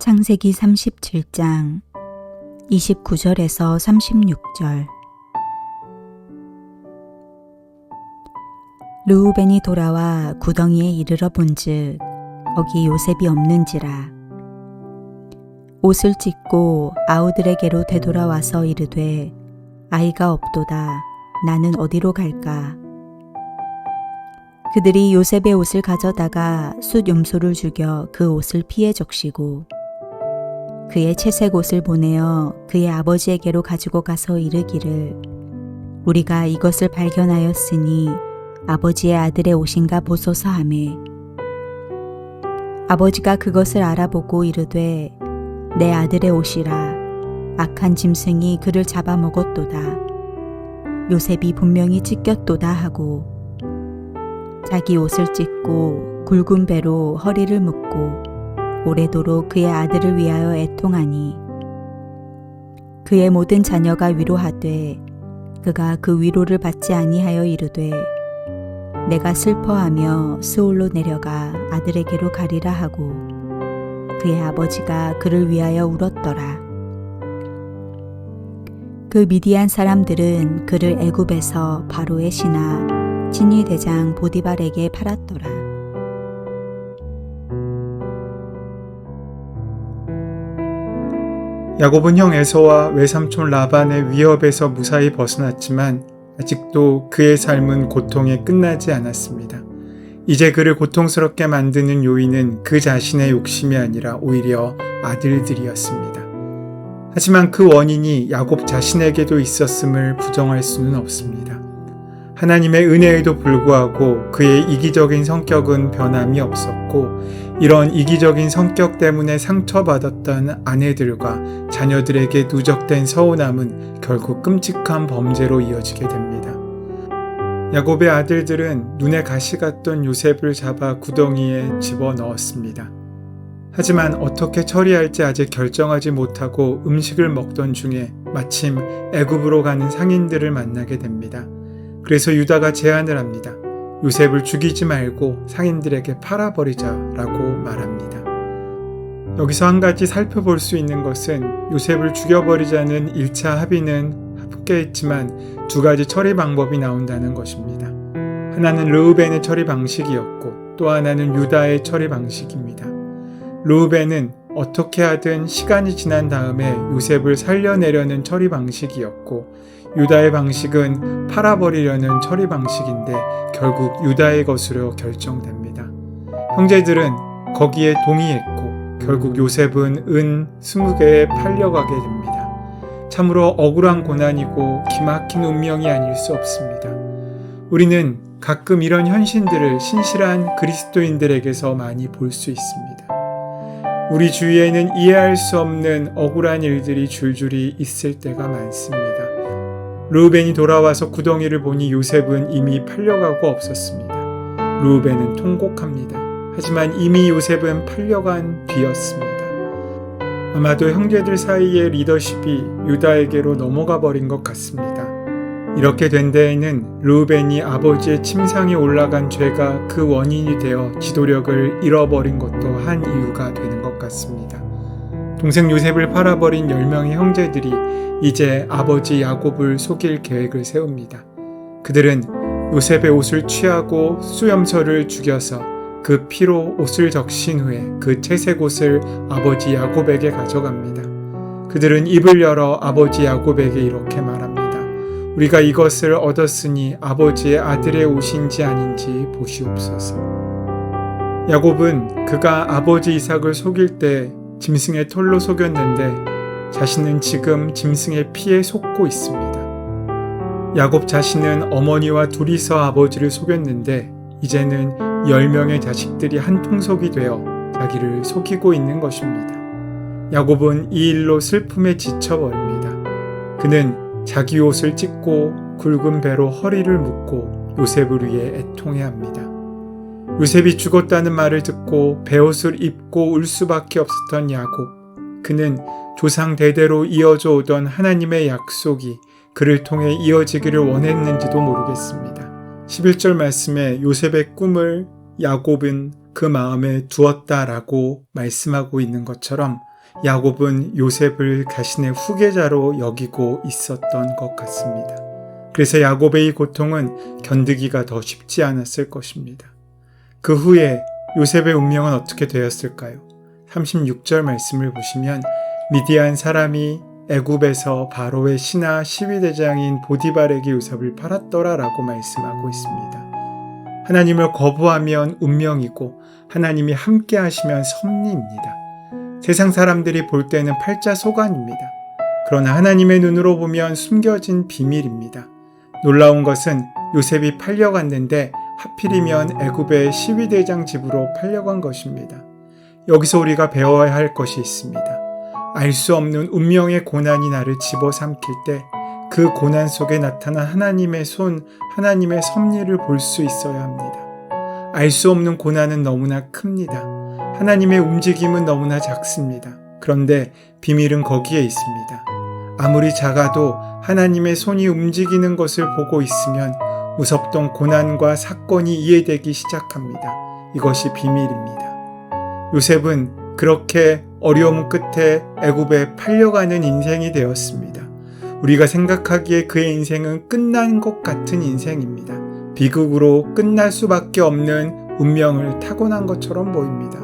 창세기 37장 29절에서 36절. 르우벤이 돌아와 구덩이에 이르러 본즉 거기 요셉이 없는지라. 옷을 찢고 아우들에게로 되돌아와서 이르되 아이가 없도다. 나는 어디로 갈까? 그들이 요셉의 옷을 가져다가 숫 염소를 죽여 그 옷을 피에 적시고 그의 채색 옷을 보내어 그의 아버지에게로 가지고 가서 이르기를 우리가 이것을 발견하였으니 아버지의 아들의 옷인가 보소서 하매 아버지가 그것을 알아보고 이르되 내 아들의 옷이라. 악한 짐승이 그를 잡아먹었도다. 요셉이 분명히 찢겼도다 하고 자기 옷을 찢고 굵은 배로 허리를 묶고 오래도록 그의 아들을 위하여 애통하니 그의 모든 자녀가 위로하되 그가 그 위로를 받지 아니하여 이르되 내가 슬퍼하며 스올로 내려가 아들에게로 가리라 하고 그의 아버지가 그를 위하여 울었더라. 그 미디안 사람들은 그를 애굽에서 바로의 신하 친위 대장 보디발에게 팔았더라. 야곱은 형 에서와 외삼촌 라반의 위협에서 무사히 벗어났지만 아직도 그의 삶은 고통에 끝나지 않았습니다. 이제 그를 고통스럽게 만드는 요인은 그 자신의 욕심이 아니라 오히려 아들들이었습니다. 하지만 그 원인이 야곱 자신에게도 있었음을 부정할 수는 없습니다. 하나님의 은혜에도 불구하고 그의 이기적인 성격은 변함이 없었고 이런 이기적인 성격 때문에 상처받았던 아내들과 자녀들에게 누적된 서운함은 결국 끔찍한 범죄로 이어지게 됩니다. 야곱의 아들들은 눈에 가시 같던 요셉을 잡아 구덩이에 집어넣었습니다. 하지만 어떻게 처리할지 아직 결정하지 못하고 음식을 먹던 중에 마침 애굽으로 가는 상인들을 만나게 됩니다. 그래서 유다가 제안을 합니다. 요셉을 죽이지 말고 상인들에게 팔아버리자라고 말합니다. 여기서 한 가지 살펴볼 수 있는 것은 요셉을 죽여버리자는 1차 합의는 합계했지만 두 가지 처리 방법이 나온다는 것입니다. 하나는 르우벤의 처리 방식이었고 또 하나는 유다의 처리 방식입니다. 르우벤은 어떻게 하든 시간이 지난 다음에 요셉을 살려내려는 처리 방식이었고 유다의 방식은 팔아버리려는 처리 방식인데 결국 유다의 것으로 결정됩니다. 형제들은 거기에 동의했고 결국 요셉은 은 20개에 팔려가게 됩니다. 참으로 억울한 고난이고 기막힌 운명이 아닐 수 없습니다. 우리는 가끔 이런 현신들을 신실한 그리스도인들에게서 많이 볼 수 있습니다. 우리 주위에는 이해할 수 없는 억울한 일들이 줄줄이 있을 때가 많습니다. 르우벤이 돌아와서 구덩이를 보니 요셉은 이미 팔려가고 없었습니다. 르우벤은 통곡합니다. 하지만 이미 요셉은 팔려간 뒤였습니다. 아마도 형제들 사이의 리더십이 유다에게로 넘어가 버린 것 같습니다. 이렇게 된 데에는 르우벤이 아버지의 침상에 올라간 죄가 그 원인이 되어 지도력을 잃어버린 것도 한 이유가 되는 것 같습니다. 동생 요셉을 팔아버린 10명의 형제들이 이제 아버지 야곱을 속일 계획을 세웁니다. 그들은 요셉의 옷을 취하고 수염소를 죽여서 그 피로 옷을 적신 후에 그 채색 옷을 아버지 야곱에게 가져갑니다. 그들은 입을 열어 아버지 야곱에게 이렇게 말합니다. 우리가 이것을 얻었으니 아버지의 아들의 옷인지 아닌지 보시옵소서. 야곱은 그가 아버지 이삭을 속일 때 짐승의 털로 속였는데 자신은 지금 짐승의 피에 속고 있습니다. 야곱 자신은 어머니와 둘이서 아버지를 속였는데 이제는 10명의 자식들이 한 통속이 되어 자기를 속이고 있는 것입니다. 야곱은 이 일로 슬픔에 지쳐버립니다. 그는 자기 옷을 찢고 굵은 배로 허리를 묶고 요셉을 위해 애통해합니다. 요셉이 죽었다는 말을 듣고 베옷을 입고 울 수밖에 없었던 야곱. 그는 조상 대대로 이어져 오던 하나님의 약속이 그를 통해 이어지기를 원했는지도 모르겠습니다. 11절 말씀에 요셉의 꿈을 야곱은 그 마음에 두었다라고 말씀하고 있는 것처럼 야곱은 요셉을 자신의 후계자로 여기고 있었던 것 같습니다. 그래서 야곱의 이 고통은 견디기가 더 쉽지 않았을 것입니다. 그 후에 요셉의 운명은 어떻게 되었을까요? 36절 말씀을 보시면 미디안 사람이 애굽에서 바로의 신하 시위대장인 보디발에게 요셉을 팔았더라라고 말씀하고 있습니다. 하나님을 거부하면 운명이고 하나님이 함께 하시면 섭리입니다. 세상 사람들이 볼 때는 팔자소간입니다. 그러나 하나님의 눈으로 보면 숨겨진 비밀입니다. 놀라운 것은 요셉이 팔려갔는데 하필이면 애굽의 시위대장 집으로 팔려간 것입니다. 여기서 우리가 배워야 할 것이 있습니다. 알 수 없는 운명의 고난이 나를 집어삼킬 때 그 고난 속에 나타난 하나님의 손, 하나님의 섭리를 볼 수 있어야 합니다. 알 수 없는 고난은 너무나 큽니다. 하나님의 움직임은 너무나 작습니다. 그런데 비밀은 거기에 있습니다. 아무리 작아도 하나님의 손이 움직이는 것을 보고 있으면 무섭던 고난과 사건이 이해되기 시작합니다. 이것이 비밀입니다. 요셉은 그렇게 어려움 끝에 애굽에 팔려가는 인생이 되었습니다. 우리가 생각하기에 그의 인생은 끝난 것 같은 인생입니다. 비극으로 끝날 수밖에 없는 운명을 타고난 것처럼 보입니다.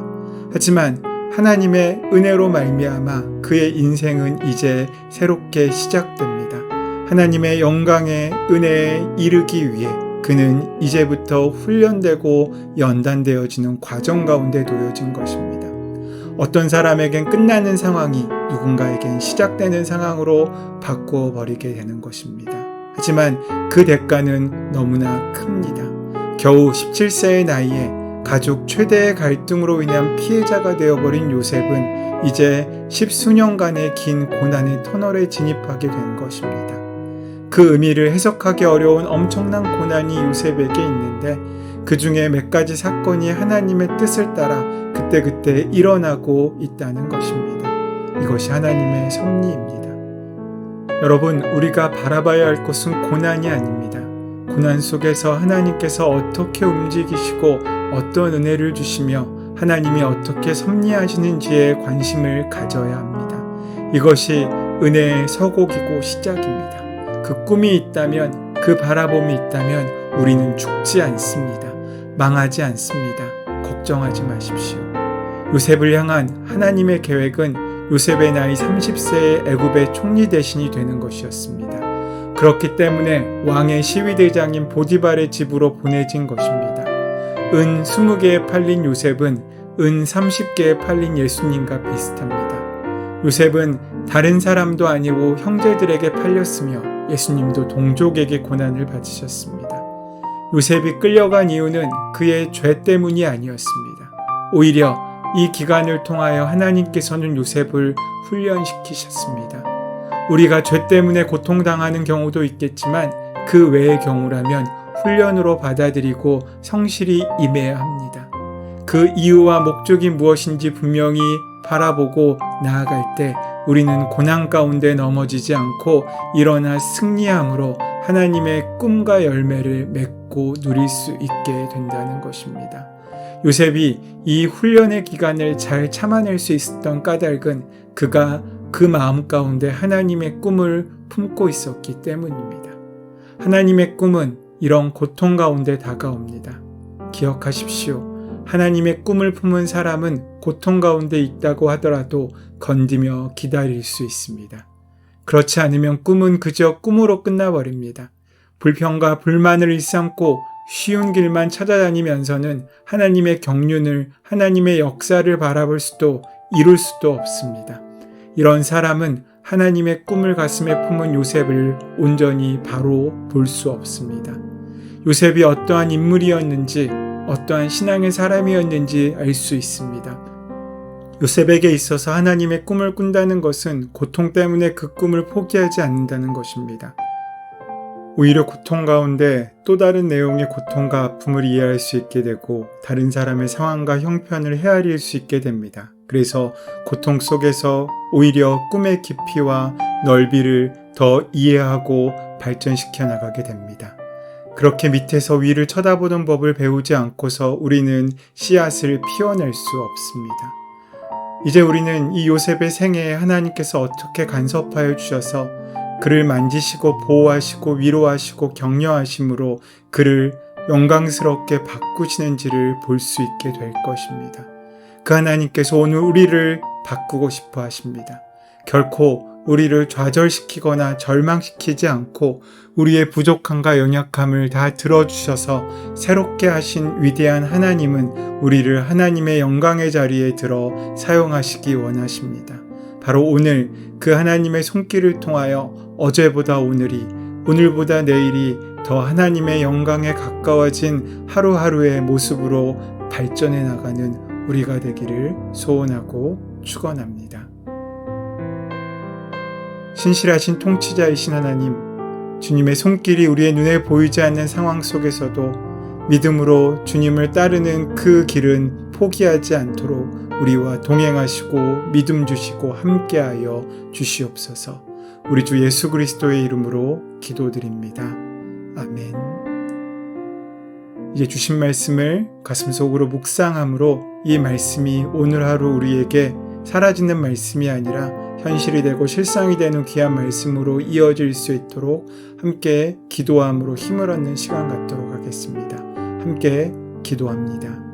하지만 하나님의 은혜로 말미암아 그의 인생은 이제 새롭게 시작됩니다. 하나님의 영광의 은혜에 이르기 위해 그는 이제부터 훈련되고 연단되어지는 과정 가운데 놓여진 것입니다. 어떤 사람에겐 끝나는 상황이 누군가에겐 시작되는 상황으로 바꾸어 버리게 되는 것입니다. 하지만 그 대가는 너무나 큽니다. 겨우 17세의 나이에 가족 최대의 갈등으로 인한 피해자가 되어버린 요셉은 이제 10수년간의 긴 고난의 터널에 진입하게 된 것입니다. 그 의미를 해석하기 어려운 엄청난 고난이 요셉에게 있는데 그 중에 몇 가지 사건이 하나님의 뜻을 따라 그때그때 일어나고 있다는 것입니다. 이것이 하나님의 섭리입니다. 여러분, 우리가 바라봐야 할 것은 고난이 아닙니다. 고난 속에서 하나님께서 어떻게 움직이시고 어떤 은혜를 주시며 하나님이 어떻게 섭리하시는지에 관심을 가져야 합니다. 이것이 은혜의 서곡이고 시작입니다. 그 꿈이 있다면, 그 바라봄이 있다면 우리는 죽지 않습니다. 망하지 않습니다. 걱정하지 마십시오. 요셉을 향한 하나님의 계획은 요셉의 나이 30세의 애굽의 총리 대신이 되는 것이었습니다. 그렇기 때문에 왕의 시위대장인 보디발의 집으로 보내진 것입니다. 은 20개에 팔린 요셉은 은 30개에 팔린 예수님과 비슷합니다. 요셉은 다른 사람도 아니고 형제들에게 팔렸으며 예수님도 동족에게 고난을 받으셨습니다. 요셉이 끌려간 이유는 그의 죄 때문이 아니었습니다. 오히려 이 기간을 통하여 하나님께서는 요셉을 훈련시키셨습니다. 우리가 죄 때문에 고통당하는 경우도 있겠지만 그 외의 경우라면 훈련으로 받아들이고 성실히 임해야 합니다. 그 이유와 목적이 무엇인지 분명히 바라보고 나아갈 때 우리는 고난 가운데 넘어지지 않고 일어나 승리함으로 하나님의 꿈과 열매를 맺고 누릴 수 있게 된다는 것입니다. 요셉이 이 훈련의 기간을 잘 참아낼 수 있었던 까닭은 그가 그 마음 가운데 하나님의 꿈을 품고 있었기 때문입니다. 하나님의 꿈은 이런 고통 가운데 다가옵니다. 기억하십시오. 하나님의 꿈을 품은 사람은 고통 가운데 있다고 하더라도 건디며 기다릴 수 있습니다. 그렇지 않으면 꿈은 그저 꿈으로 끝나버립니다. 불평과 불만을 일삼고 쉬운 길만 찾아다니면서는 하나님의 경륜을, 하나님의 역사를 바라볼 수도 이룰 수도 없습니다. 이런 사람은 하나님의 꿈을 가슴에 품은 요셉을 온전히 바로 볼 수 없습니다. 요셉이 어떠한 인물이었는지, 어떠한 신앙의 사람이었는지 알 수 있습니다. 요셉에게 있어서 하나님의 꿈을 꾼다는 것은 고통 때문에 그 꿈을 포기하지 않는다는 것입니다. 오히려 고통 가운데 또 다른 내용의 고통과 아픔을 이해할 수 있게 되고 다른 사람의 상황과 형편을 헤아릴 수 있게 됩니다. 그래서 고통 속에서 오히려 꿈의 깊이와 넓이를 더 이해하고 발전시켜 나가게 됩니다. 그렇게 밑에서 위를 쳐다보는 법을 배우지 않고서 우리는 씨앗을 피워낼 수 없습니다. 이제 우리는 이 요셉의 생애에 하나님께서 어떻게 간섭하여 주셔서 그를 만지시고 보호하시고 위로하시고 격려하심으로 그를 영광스럽게 바꾸시는지를 볼 수 있게 될 것입니다. 그 하나님께서 오늘 우리를 바꾸고 싶어 하십니다. 결코 우리를 좌절시키거나 절망시키지 않고 우리의 부족함과 연약함을 다 들어주셔서 새롭게 하신 위대한 하나님은 우리를 하나님의 영광의 자리에 들어 사용하시기 원하십니다. 바로 오늘 그 하나님의 손길을 통하여 어제보다 오늘이, 오늘보다 내일이 더 하나님의 영광에 가까워진 하루하루의 모습으로 발전해 나가는 우리가 되기를 소원하고 축원합니다. 신실하신 통치자이신 하나님, 주님의 손길이 우리의 눈에 보이지 않는 상황 속에서도 믿음으로 주님을 따르는 그 길은 포기하지 않도록 우리와 동행하시고 믿음 주시고 함께하여 주시옵소서. 우리 주 예수 그리스도의 이름으로 기도드립니다. 아멘. 이제 주신 말씀을 가슴속으로 묵상함으로 이 말씀이 오늘 하루 우리에게 사라지는 말씀이 아니라 현실이 되고 실상이 되는 귀한 말씀으로 이어질 수 있도록 함께 기도함으로 힘을 얻는 시간 갖도록 하겠습니다. 함께 기도합니다.